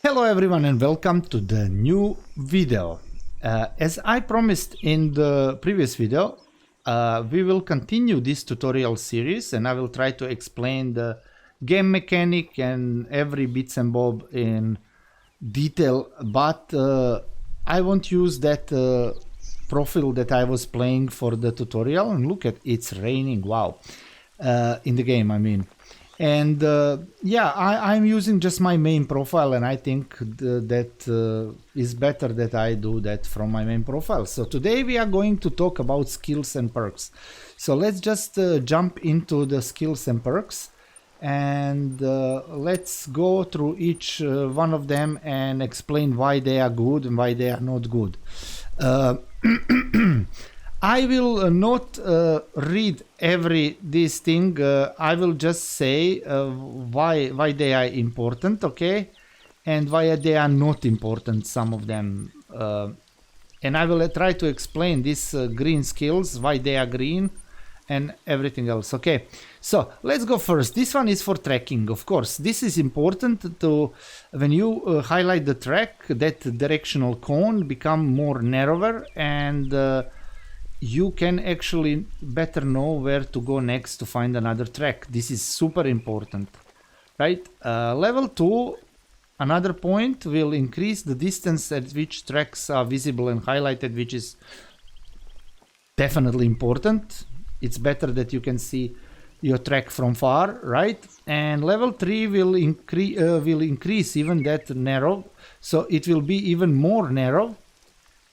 Hello everyone and welcome to the new video. As I promised in the previous video, we will continue this tutorial series and I will try to explain the game mechanic and every bits and bob in detail, but I won't use that profile that I was playing for the tutorial. And look at it's raining, wow, in the game I mean. And yeah, I'm using just my main profile, and I think that is better that I do that from my main profile. So today we are going to talk about skills and perks. So let's just jump into the skills and perks, and let's go through each one of them and explain why they are good and why they are not good. I will not read this thing. I will just say why they are important, okay, and why they are not important, some of them. And I will try to explain these green skills, why they are green, and everything else. Okay, so let's go first. This one is for tracking, of course. This is important to, when you highlight the track, that directional cone become more narrower, and you can actually better know where to go next to find another track. This is super important, right? Level 2, another point, will increase the distance at which tracks are visible and highlighted, which is definitely important. It's better that you can see your track from far, right? And level 3 will increase even that narrow, so it will be even more narrow,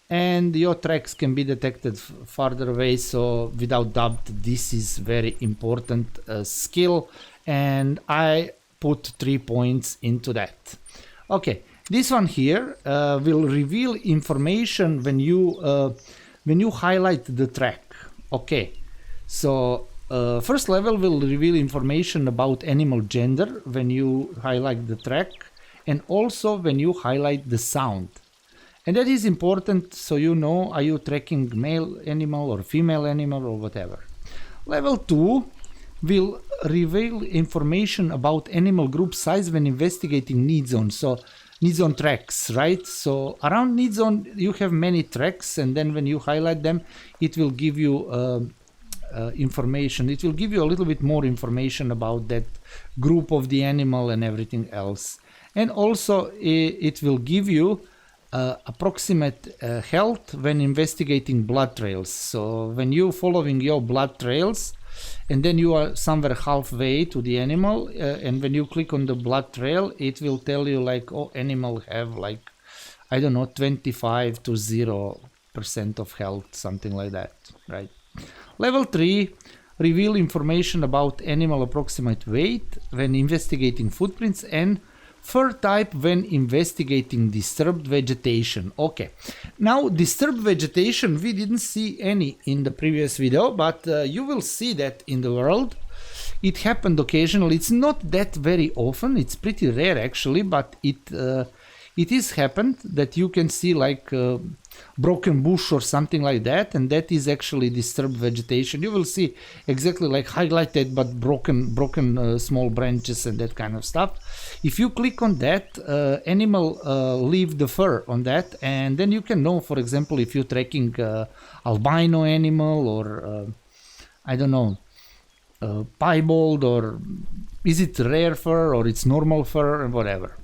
and your tracks can be detected farther away. So without doubt, this is very important skill, and I put 3 points into that. Okay, this one here will reveal information when you highlight the track. Okay, so first level will reveal information about animal gender when you highlight the track, and also when you highlight the sound. And that is important, so you know, are you tracking male animal or female animal or whatever. Level 2 will reveal information about animal group size when investigating need zone. So need zone tracks, right? So around need zone you have many tracks, and then when you highlight them, it will give you information. It will give you a little bit more information about that group of the animal and everything else. And also it will give you approximate health when investigating blood trails. So when you following your blood trails and then you are somewhere halfway to the animal, and when you click on the blood trail, it will tell you like, oh, animal have like, I don't know, 25 to 0% of health, something like that, right? Level 3 reveal information about animal approximate weight when investigating footprints, and fur type when investigating disturbed vegetation. Okay, now disturbed vegetation, we didn't see any in the previous video, but you will see that in the world. It happened occasionally. It's not that very often, it's pretty rare actually, but it is happened that you can see like broken bush or something like that, and that is actually disturbed vegetation. You will see exactly like highlighted but broken small branches and that kind of stuff. If you click on that, animal leave the fur on that, and then you can know, for example, if you're tracking albino animal or I don't know, piebald, or is it rare fur or it's normal fur or whatever.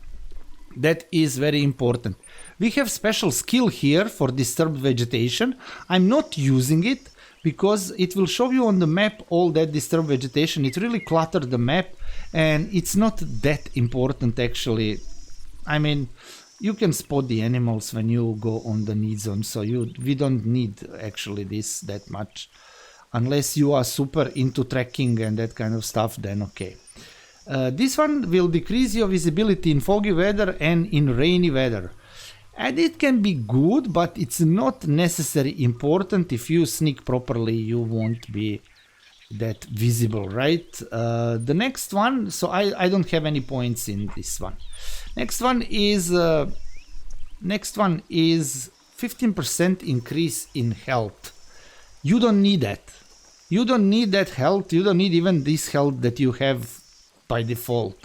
That is very important. We have special skill here for disturbed vegetation. I'm not using it because it will show you on the map all that disturbed vegetation. It really clutters the map, and it's not that important actually. I mean, you can spot the animals when you go on the need zone, so we don't need actually this that much. Unless you are super into tracking and that kind of stuff, then okay. This one will decrease your visibility in foggy weather and in rainy weather. And it can be good, but it's not necessarily important. If you sneak properly, you won't be that visible, right? The next one, so I don't have any points in this one. Next one is 15% increase in health. You don't need that. You don't need that health. You don't need even this health that you have by default.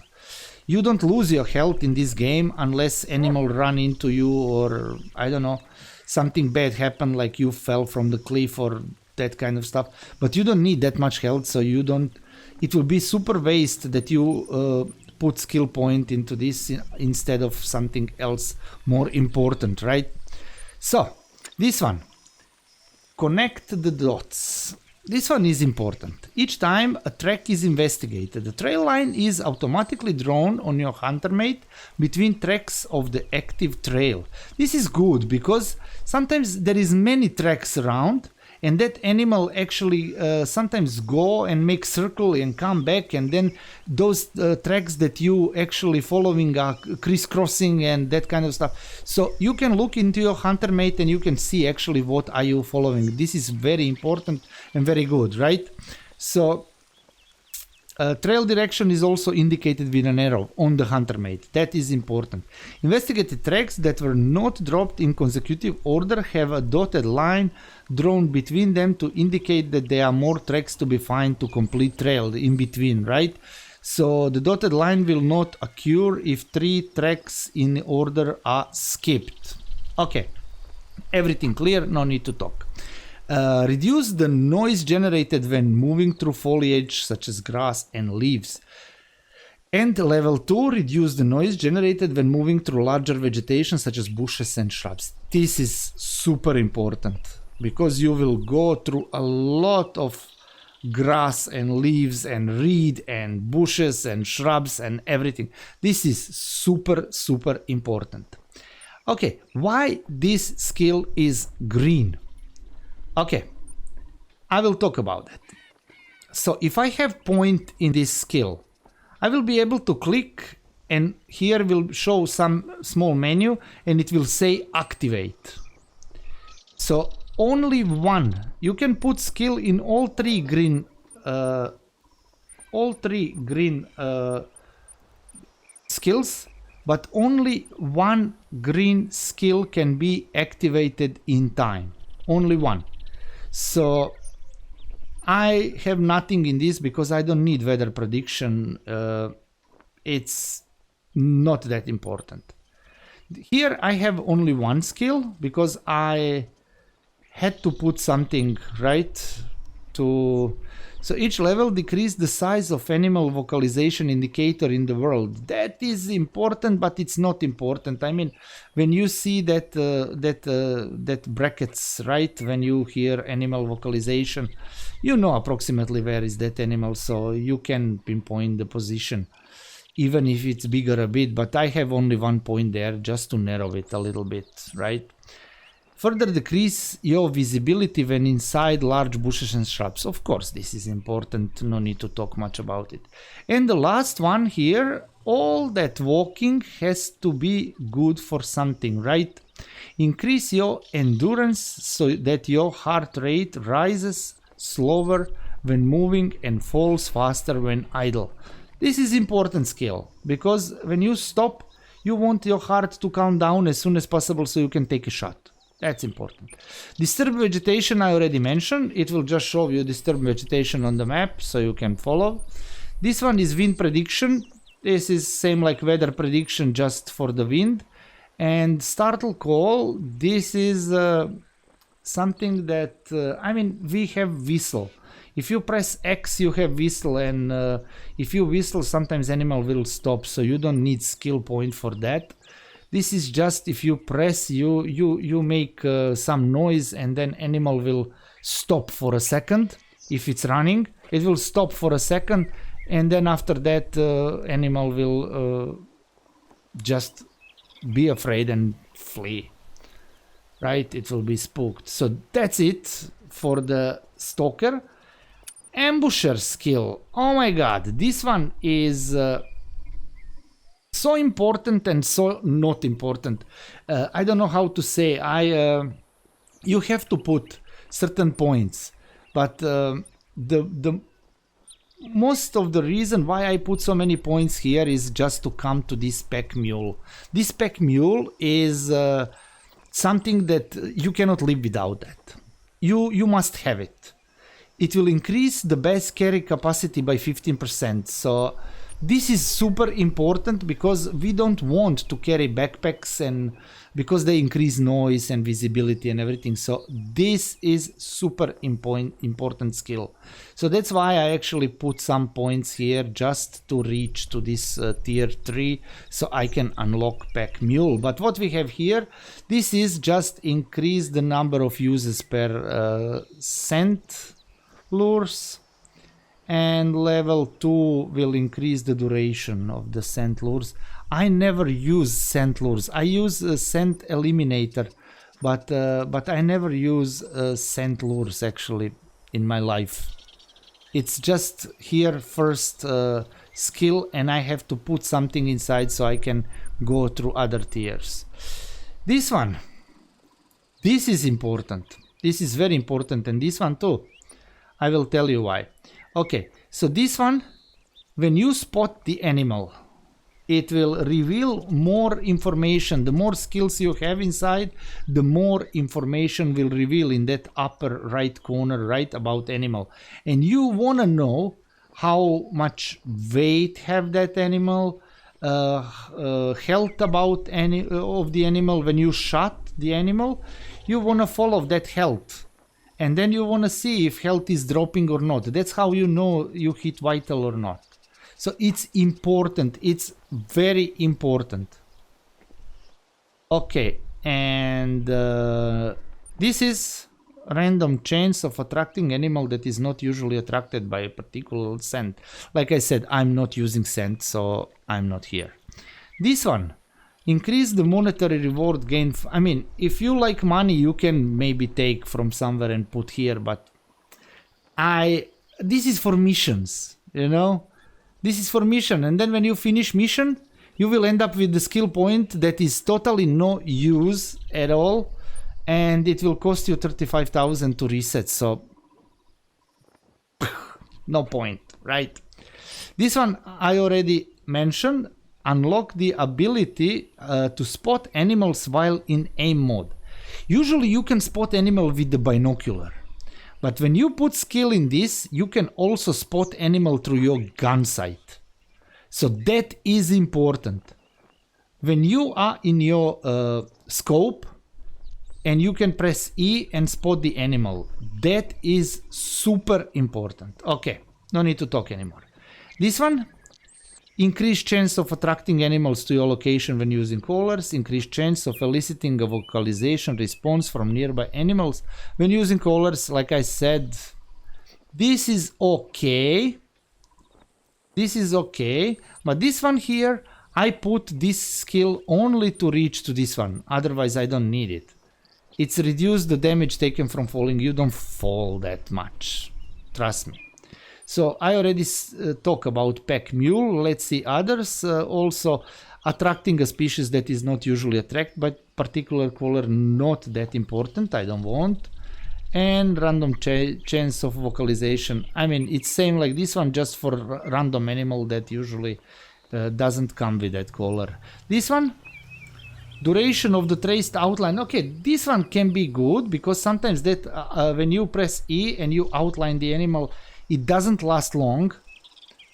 You don't lose your health in this game unless animal run into you, or I don't know, something bad happened, like you fell from the cliff or that kind of stuff. But you don't need that much health, so you don't. It will be super waste that you put skill point into this instead of something else more important, right? So this one, connect the dots. This one is important. Each time a track is investigated, the trail line is automatically drawn on your hunter mate between tracks of the active trail. This is good because sometimes there is many tracks around, and that animal actually sometimes go and make circle and come back, and then those tracks that you actually following are crisscrossing and that kind of stuff. So you can look into your hunter mate and you can see actually what are you following. This is very important and very good, right? So trail direction is also indicated with an arrow on the hunter mate. That is important. Investigated tracks that were not dropped in consecutive order have a dotted line drawn between them to indicate that there are more tracks to be found to complete trail in between, right? So the dotted line will not occur if 3 tracks in order are skipped. Okay, everything clear, no need to talk. Reduce the noise generated when moving through foliage such as grass and leaves. And level 2, reduce the noise generated when moving through larger vegetation such as bushes and shrubs. This is super important because you will go through a lot of grass and leaves and reed and bushes and shrubs and everything. This is super, super important. Okay, why this skill is green? Okay, I will talk about that. So if I have point in this skill, I will be able to click, and here will show some small menu and it will say activate. So only one, you can put skill in all three green skills, but only one green skill can be activated in time. Only one. So I have nothing in this because I don't need weather prediction. It's not that important. Here I have only one skill because I had to put something right to... So each level decrease the size of animal vocalization indicator in the world. That is important, but it's not important. I mean, when you see that that brackets, right? When you hear animal vocalization, you know approximately where is that animal, so you can pinpoint the position, even if it's bigger a bit. But I have only one point there just to narrow it a little bit, right? Further decrease your visibility when inside large bushes and shrubs. Of course, this is important, no need to talk much about it. And the last one here, all that walking has to be good for something, right? Increase your endurance so that your heart rate rises slower when moving and falls faster when idle. This is important skill, because when you stop, you want your heart to calm down as soon as possible so you can take a shot. That's important. Disturbed vegetation I already mentioned. It will just show you disturbed vegetation on the map so you can follow. This one is wind prediction. This is same like weather prediction, just for the wind. And startle call. This is something that, I mean, we have whistle. If you press X, you have whistle, and if you whistle, sometimes animal will stop, so you don't need skill point for that. This is just if you press, you make some noise, and then animal will stop for a second. If it's running, it will stop for a second, and then after that animal will just be afraid and flee. Right? It will be spooked. So that's it for the stalker. Ambusher skill. Oh my god, this one is so important and so not important. I don't know how to say. You have to put certain points, but the most of the reason why I put so many points here is just to come to this pack mule. This pack mule is something that you cannot live without. That you must have it. It will increase the base carry capacity by 15%. So this is super important because we don't want to carry backpacks, and because they increase noise and visibility and everything. So this is super important skill. So that's why I actually put some points here just to reach to this tier 3, so I can unlock pack mule. But what we have here, this is just increase the number of uses per scent lures, and level 2 will increase the duration of the scent lures. I never use scent lures. I use a scent eliminator, but I never use scent lures actually in my life. It's just here first skill, and I have to put something inside so I can go through other tiers. This one, this is important. This is very important, and this one too. I will tell you why. Okay, so this one, when you spot the animal, it will reveal more information. The more skills you have inside, the more information will reveal in that upper right corner, right about animal. And you want to know how much weight have that animal, health about any of the animal. When you shot the animal, you want to follow that health. And then you want to see if health is dropping or not. That's how you know you hit vital or not. So it's important. It's very important. Okay, and this is random chance of attracting animal that is not usually attracted by a particular scent. Like I said, I'm not using scent, so I'm not here. This one, increase the monetary reward gain. I mean, if you like money, you can maybe take from somewhere and put here, but this is for missions, you know? This is for mission, and then when you finish mission, you will end up with the skill point that is totally no use at all, and it will cost you 35,000 to reset, so no point, right? This one I already mentioned. Unlock the ability to spot animals while in aim mode. Usually you can spot animal with the binocular, but when you put skill in this, you can also spot animal through your gun sight. So that is important. When you are in your scope and you can press E and spot the animal, that is super important. Okay, no need to talk anymore. This one, increase chance of attracting animals to your location when using callers. Increase chance of eliciting a vocalization response from nearby animals when using callers. Like I said, this is okay. This is okay. But this one here, I put this skill only to reach to this one. Otherwise, I don't need it. It's reduced the damage taken from falling. You don't fall that much. Trust me. So I already talked about pack mule. Let's see others. Also attracting a species that is not usually attracted by particular caller, not that important. I don't want. And random chance of vocalization. I mean, it's same like this one, just for random animal that usually doesn't come with that caller. This one, duration of the traced outline. Okay, this one can be good because sometimes that when you press E and you outline the animal, it doesn't last long.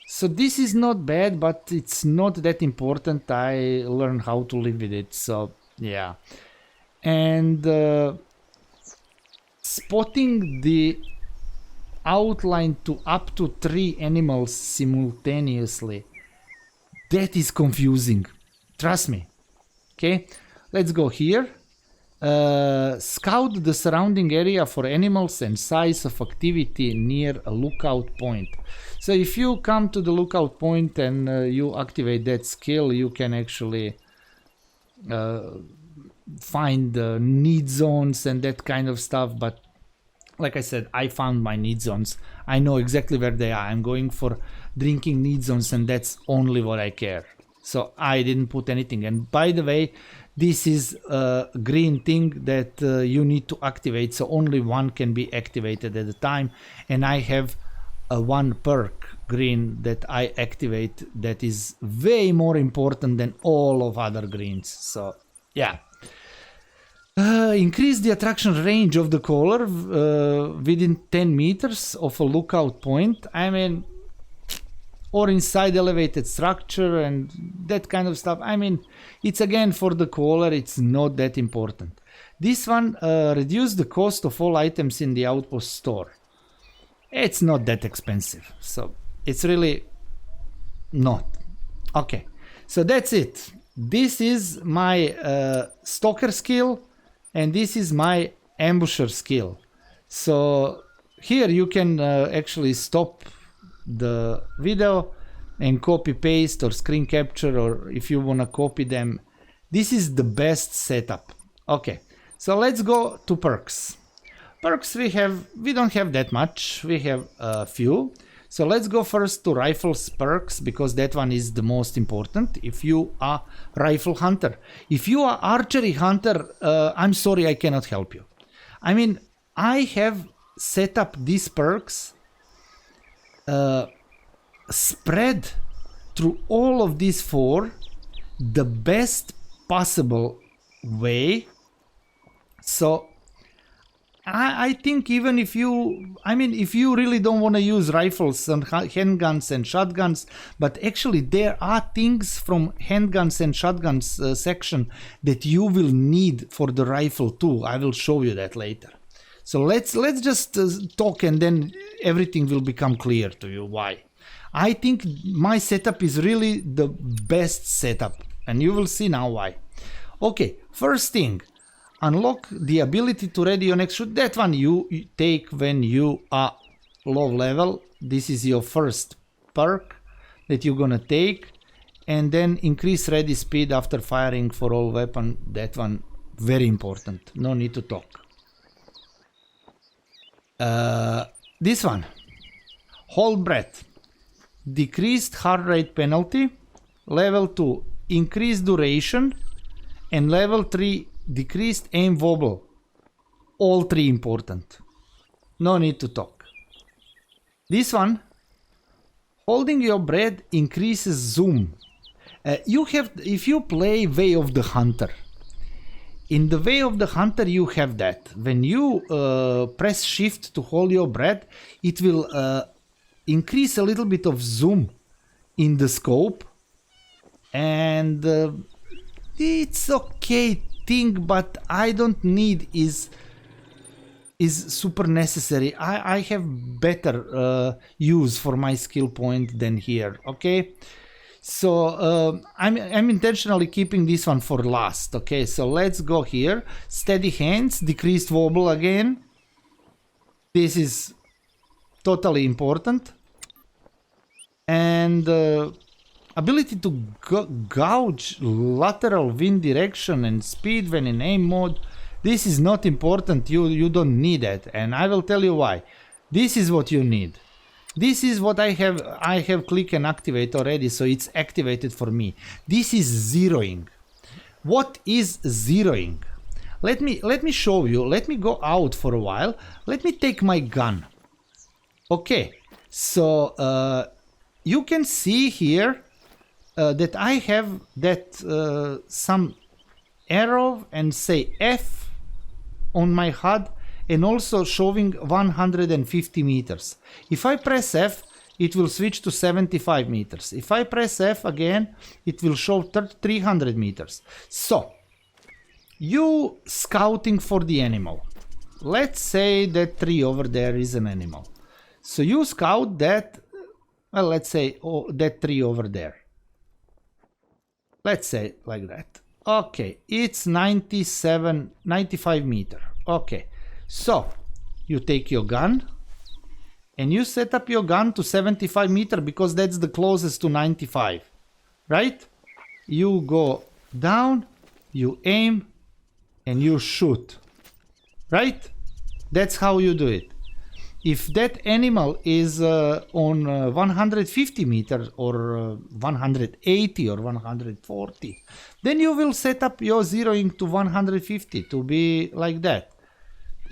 So this is not bad, but it's not that important. I learned how to live with it. So yeah. And spotting the outline to up to 3 animals simultaneously. That is confusing. Trust me. Okay, let's go here. Scout the surrounding area for animals and size of activity near a lookout point. So if you come to the lookout point and you activate that skill, you can actually find need zones and that kind of stuff. But like I said, I found my need zones. I know exactly where they are. I'm going for drinking need zones, and that's only what I care. So I didn't put anything. And by the way, this is a green thing that you need to activate, so only one can be activated at a time. And I have a one perk green that I activate that is way more important than all of other greens. So yeah. Increase the attraction range of the caller within 10 meters of a lookout point. I mean, or inside elevated structure and that kind of stuff. I mean, it's again for the caller, it's not that important. This one reduce the cost of all items in the outpost store. It's not that expensive, so it's really not. Okay, so that's it. This is my stalker skill, and this is my ambusher skill. So here you can actually stop the video and copy paste or screen capture, or if you want to copy them. This is the best setup. Okay, so let's go to perks. Perks we don't have that much, we have a few. So let's go first to rifles perks, because that one is the most important if you are rifle hunter. If you are archery hunter, I'm sorry, I cannot help you. I mean, I have set up these perks spread through all of these four the best possible way. So I think even if you, I mean, if you really don't want to use rifles and handguns and shotguns, but actually there are things from handguns and shotguns section that you will need for the rifle too. I will show you that later. So let's just talk, and then everything will become clear to you why. I think my setup is really the best setup, and you will see now why. Okay, first thing, unlock the ability to ready your next shoot. That one you take when you are low level. This is your first perk that you're gonna take, and then increase ready speed after firing for all weapon. That one very important, no need to talk. This one, hold breath, decreased heart rate penalty, level 2 increased duration, and level 3 decreased aim wobble. All three important, no need to talk. This one, holding your breath increases zoom. You have, if you play Way of the Hunter, in the Way of the Hunter you have that. When you press shift to hold your breath, it will increase a little bit of zoom in the scope, and it's okay thing, but I don't need is super necessary. I have better use for my skill point than here. Okay, so I'm intentionally keeping this one for last. Okay, so let's go here. Steady hands, decreased wobble again. This is totally important. And ability to gauge lateral wind direction and speed when in aim mode. This is not important. You don't need that, and I will tell you why. This is what you need. This is what I have click and activate already, so it's activated for me. This is zeroing. What is zeroing? Let me show you. Let me go out for a while. Let me take my gun. Okay, so you can see here that I have that some arrow and say F on my HUD, and also showing 150 meters. If I press F, it will switch to 75 meters. If I press F again, it will show 300 meters. So, you scouting for the animal. Let's say that tree over there is an animal. So you scout that, well, let's say that tree over there. Let's say like that. Okay, it's 95 meter. Okay, so you take your gun and you set up your gun to 75 meter because that's the closest to 95, right? You go down, you aim, and you shoot, right? That's how you do it. If that animal is on 150 meters or 180 or 140, then you will set up your zeroing to 150 to be like that.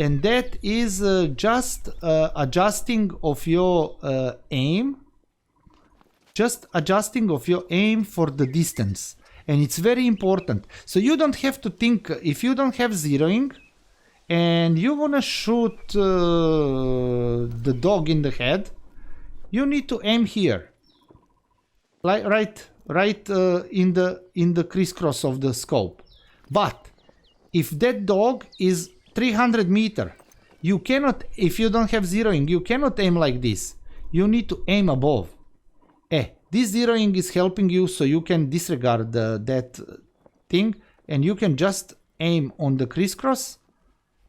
And that is just adjusting of your aim, just adjusting of your aim for the distance. And it's very important. So you don't have to think, if you don't have zeroing, and you want to shoot the dog in the head, you need to aim here. like right in the crisscross of the scope. But if that dog is 300 meter, you cannot, if you don't have zeroing, you cannot aim like this. You need to aim above. This zeroing is helping you, so you can disregard that thing, and you can just aim on the crisscross,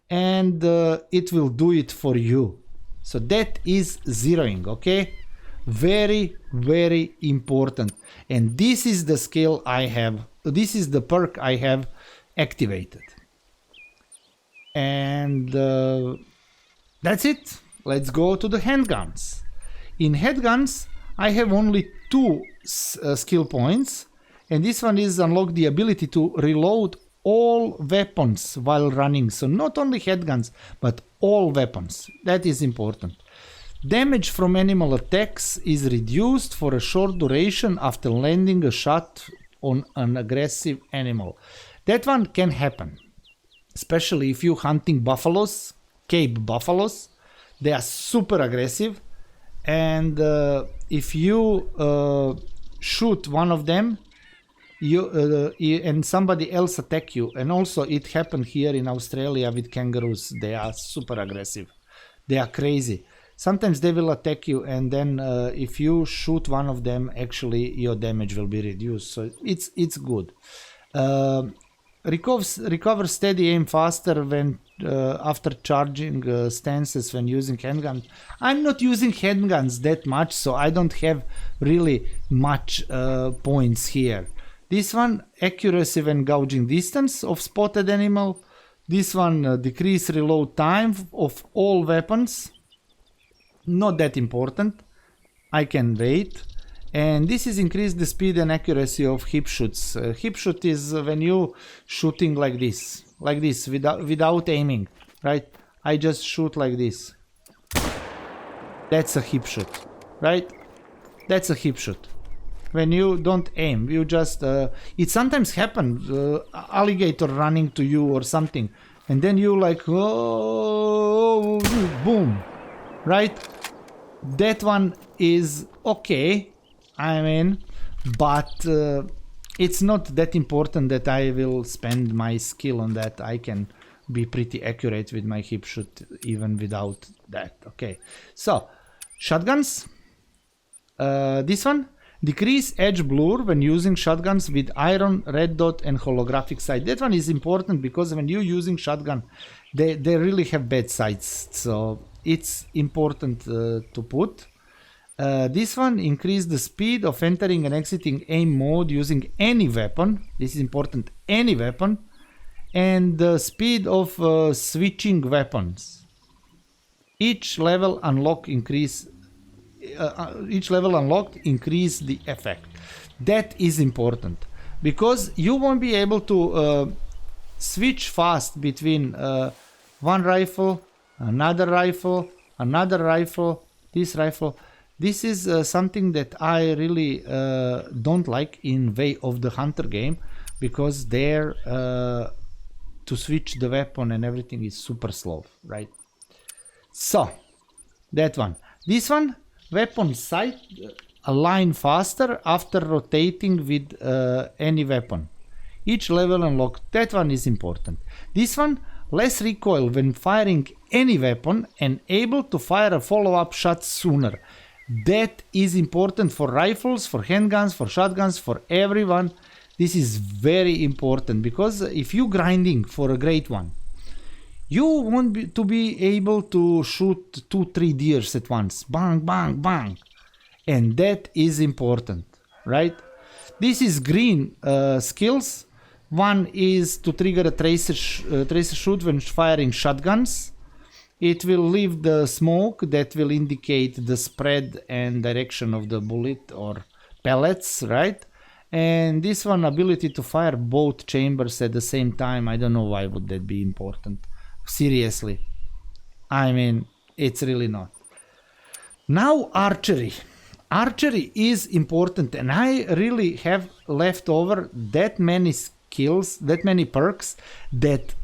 and it will do it for you. So that is zeroing, okay? Very, very important. And this is the skill I have, this is the perk I have activated. And that's it. Let's go to the handguns. In handguns, I have only 2 skill points, and this one is unlock the ability to reload all weapons while running. So not only handguns, but all weapons. That is important. Damage from animal attacks is reduced for a short duration after landing a shot on an aggressive animal. That one can happen, especially if you're hunting buffaloes, Cape buffaloes. They are super aggressive, and if you shoot one of them, and somebody else attack you, and also it happened here in Australia with kangaroos. They are super aggressive. They are crazy. Sometimes they will attack you, and then if you shoot one of them, actually your damage will be reduced. So it's good. Recover steady aim faster when after charging stances when using handguns. I'm not using handguns that much, so I don't have really much points here. This one, accuracy when gouging distance of spotted animal. This one, decrease reload time of all weapons. Not that important. I can wait. And this is increase the speed and accuracy of hip shoots. Hip shoot is when you shooting like this, without aiming, right? I just shoot like this. That's a hip shoot, right? That's a hip shoot. When you don't aim, you just it sometimes happens, alligator running to you or something, and then you like, oh, boom, right? That one is okay, I mean, but it's not that important that I will spend my skill on that. I can be pretty accurate with my hip shoot even without that. Okay, so shotguns. This one, decrease edge blur when using shotguns with iron, red dot and holographic sight. That one is important because when you're using shotgun, they really have bad sights, so it's important to put. This one, increase the speed of entering and exiting aim mode using any weapon. This is important, any weapon. And the speed of switching weapons. Each level unlocked increase the effect. That is important because you won't be able to switch fast between one rifle, another rifle, this rifle. This is something that I really don't like in Way of the Hunter game, because there to switch the weapon and everything is super slow, right? So that one. This one, weapon sight align faster after rotating with any weapon. Each level unlocked. That one is important. This one, less recoil when firing any weapon and able to fire a follow-up shot sooner. That is important for rifles, for handguns, for shotguns, for everyone. This is very important because if you grinding for a great one, you want be able to shoot 2-3 deers at once. Bang, bang, bang. And that is important, right? This is green skills. One is to trigger a tracer shoot when firing shotguns. It will leave the smoke that will indicate the spread and direction of the bullet or pellets, right? And this one, ability to fire both chambers at the same time. I don't know why would that be important. Seriously. I mean, it's really not. Now archery. Archery is important, and I really have left over that many skills, that many perks that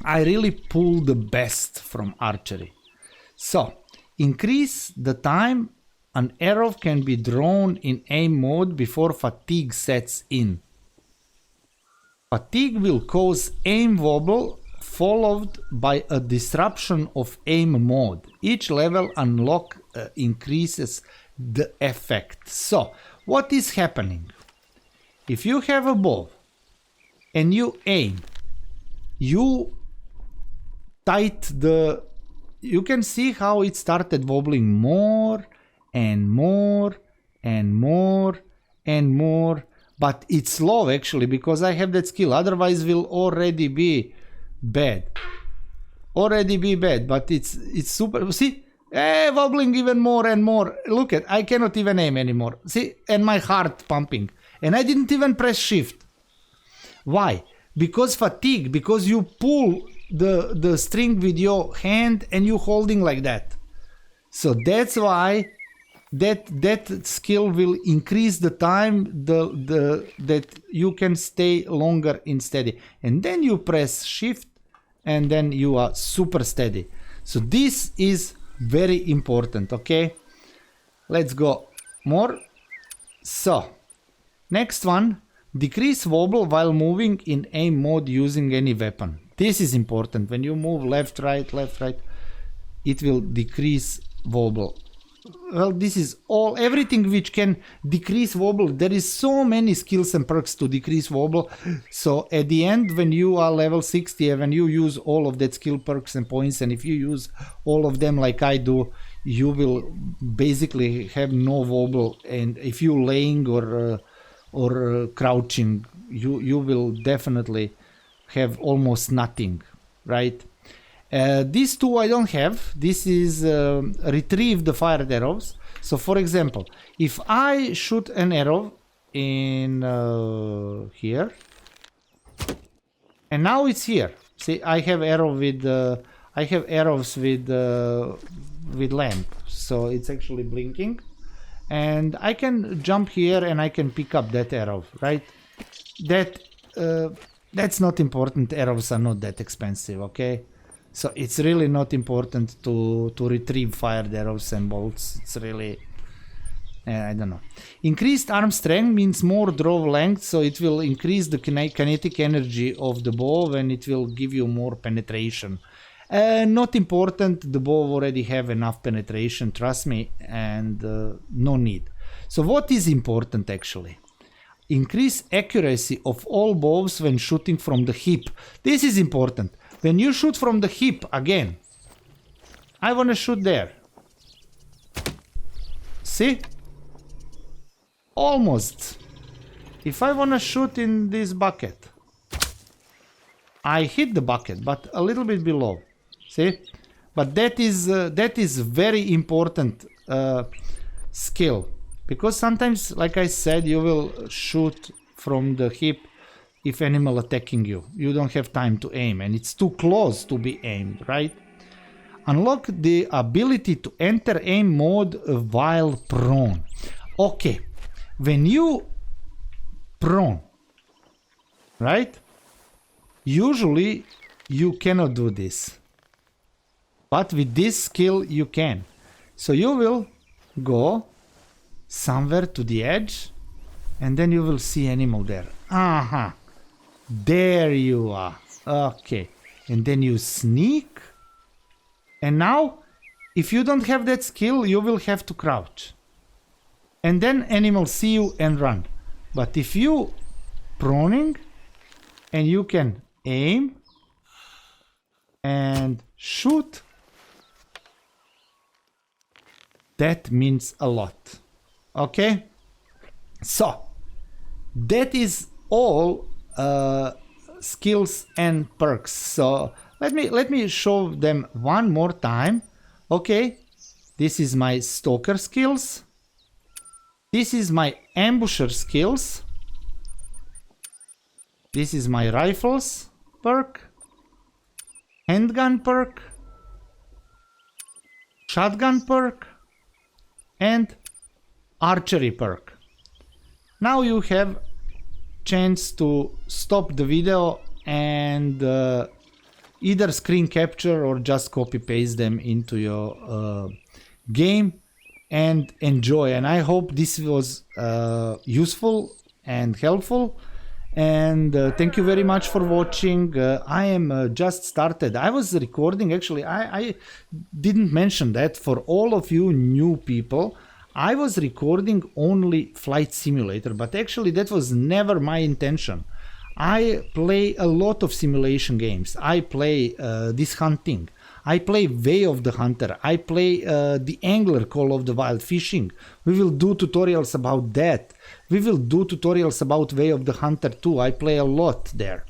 I really pull the best from archery. So increase the time an arrow can be drawn in aim mode before fatigue sets in. Fatigue will cause aim wobble followed by a disruption of aim mode. Each level unlock increases the effect. So, what is happening? If you have a bow and you aim, you you can see how it started wobbling more and more and more and more, but it's slow actually because I have that skill, otherwise will already be bad. But it's super. See, wobbling even more and more. Look at, I cannot even aim anymore. See, and my heart pumping, and I didn't even press shift. Why? Because fatigue, because you pull the string with your hand and you holding like that. So that's why that skill will increase the time that you can stay longer in steady. And then you press shift and then you are super steady. So this is very important, okay? Let's go more. So, next one. Decrease wobble while moving in aim mode using any weapon. This is important. When you move left, right, it will decrease wobble. Well, this is everything which can decrease wobble. There is so many skills and perks to decrease wobble. So at the end, when you are level 60, when you use all of that skill perks and points, and if you use all of them like I do, you will basically have no wobble. And if you laying or crouching, you will definitely have almost nothing, right? These two I don't have. This is retrieve the fired arrows. So for example, if I shoot an arrow in here, and now it's here. See, I have arrows with lamp, so it's actually blinking. And I can jump here and I can pick up that arrow, right? That's not important. Arrows are not that expensive, okay? So it's really not important to retrieve fired arrows and bolts. It's really, I don't know. Increased arm strength means more draw length, so it will increase the kinetic energy of the bow and it will give you more penetration. Not important, the bow already have enough penetration, trust me, and no need. So what is important actually? Increase accuracy of all bows when shooting from the hip. This is important. When you shoot from the hip, again, I want to shoot there. See? Almost. If I want to shoot in this bucket, I hit the bucket, but a little bit below. See? But that is very important skill. Because sometimes, like I said, you will shoot from the hip if animal attacking you. You don't have time to aim and it's too close to be aimed, right? Unlock the ability to enter aim mode while prone. Okay, when you prone, right? Usually you cannot do this. But with this skill you can. So you will go somewhere to the edge and then you will see animal there. Aha. There you are. Okay. And then you sneak. And now, if you don't have that skill, you will have to crouch. And then animal see you and run. But if you proning and you can aim and shoot, that means a lot. Okay? So, that is all skills and perks. So let me show them one more time. Okay, this is my stalker skills. This is my ambusher skills. This is my rifles perk, handgun perk, shotgun perk, and archery perk. Now you have chance to stop the video and either screen capture or just copy paste them into your game and enjoy. And I hope this was useful and helpful. And thank you very much for watching. I am just started. I was recording, actually, I didn't mention that for all of you new people. I was recording only Flight Simulator, but actually that was never my intention. I play a lot of simulation games. I play this hunting. I play Way of the Hunter. I play the Angler Call of the Wild fishing. We will do tutorials about that. We will do tutorials about Way of the Hunter too. I play a lot there.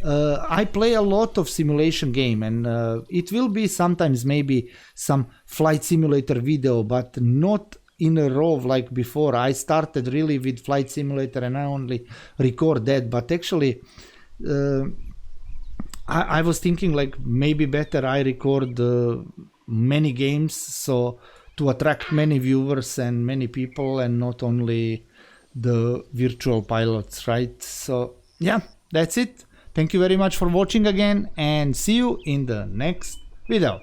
I play a lot of simulation game, and it will be sometimes maybe some Flight Simulator video, but not in a row like before. I started really with Flight Simulator and I only record that, but actually I was thinking like maybe better I record many games, so to attract many viewers and many people and not only the virtual pilots, right? So yeah, that's it. Thank you very much for watching again, and see you in the next video.